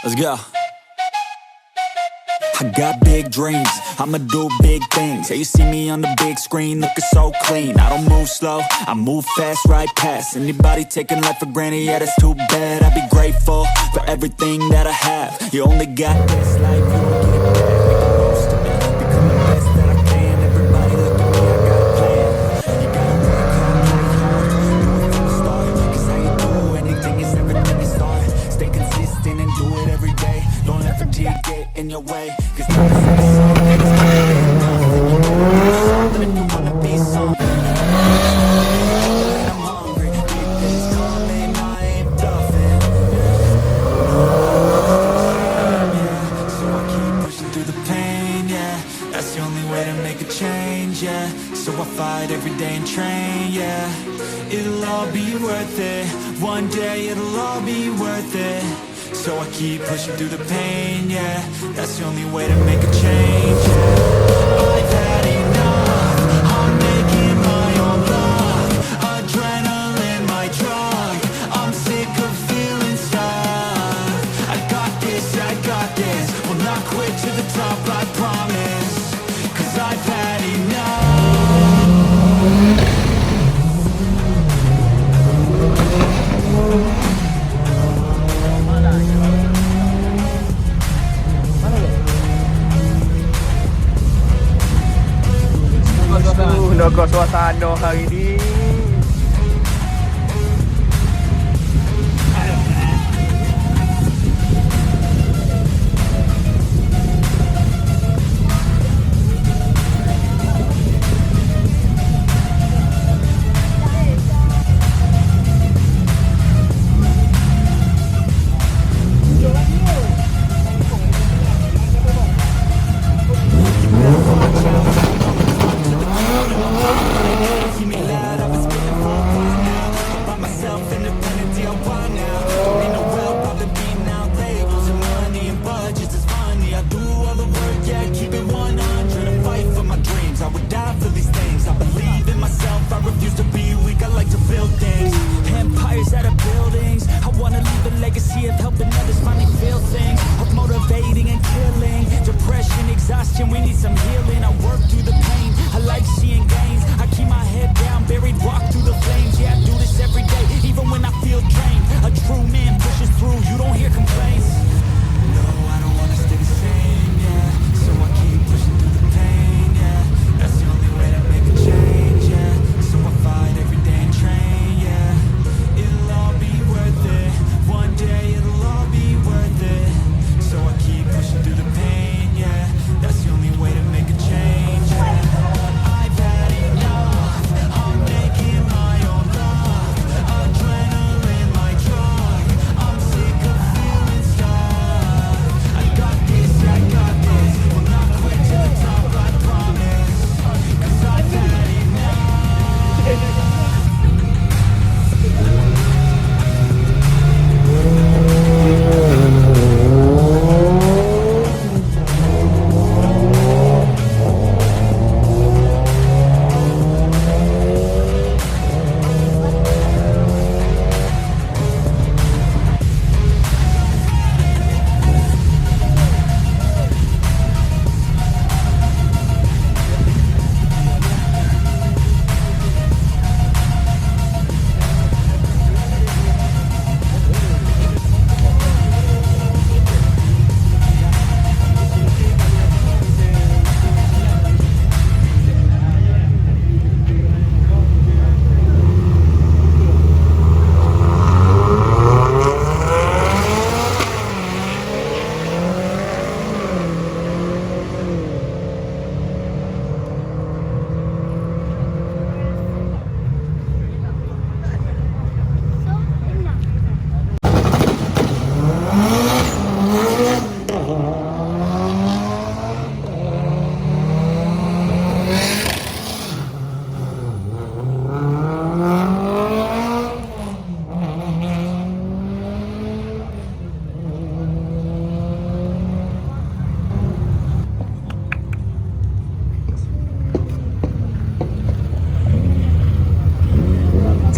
Let's go. I got big dreams, I'ma do big things. Yeah, you see me on the big screen, looking so clean. I don't move slow, I move fast, right past anybody taking life for granted, yeah, that's too bad. I'd be grateful for everything that I have. You only got this life, you don't get it back. Make the most of it, become the best that I can. Everybody look at me, I got a plan. You gotta work hard, play hard, do it from the start. Cause how you do anything is everything you start. Stay consistent and do it every day. Don't let fatigue get in your way. Cause time is like a song, and it's gonna be enough. And you know it's something if you wanna be something. I'm hungry, keep this calling, I ain't bluffing. So I keep pushing through the pain, yeah. That's the only way to make a change, yeah. So I fight every day and train, yeah. It'll all be worth it. One day it'll all be worth it. So I keep pushing through the pain, yeah. That's the only way to make a change, yeah. I've had enough, I'm making my own luck. Adrenaline, my drug, I'm sick of feeling stuck. I got this, will not quit to the top, I promise. Cause I've had enough. Naga suasana hari ni. Hear me loud.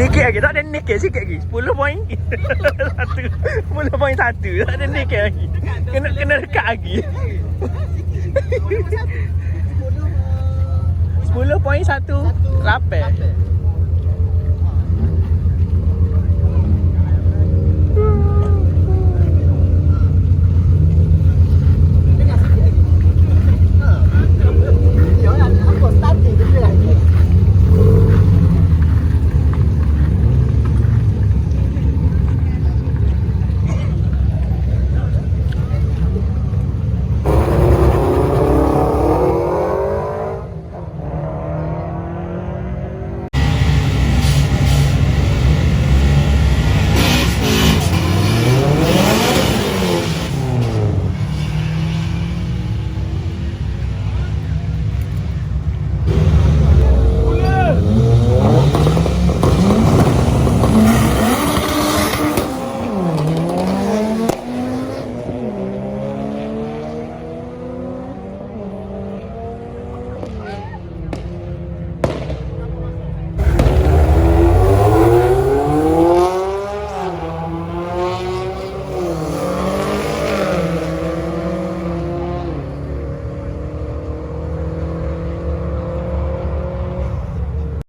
Sikit lagi, tak ada naked sikit lagi. 10 poin. 10 poin 1. Tak ada naked lagi. Kena dekat lagi. 10 poin 1. 8.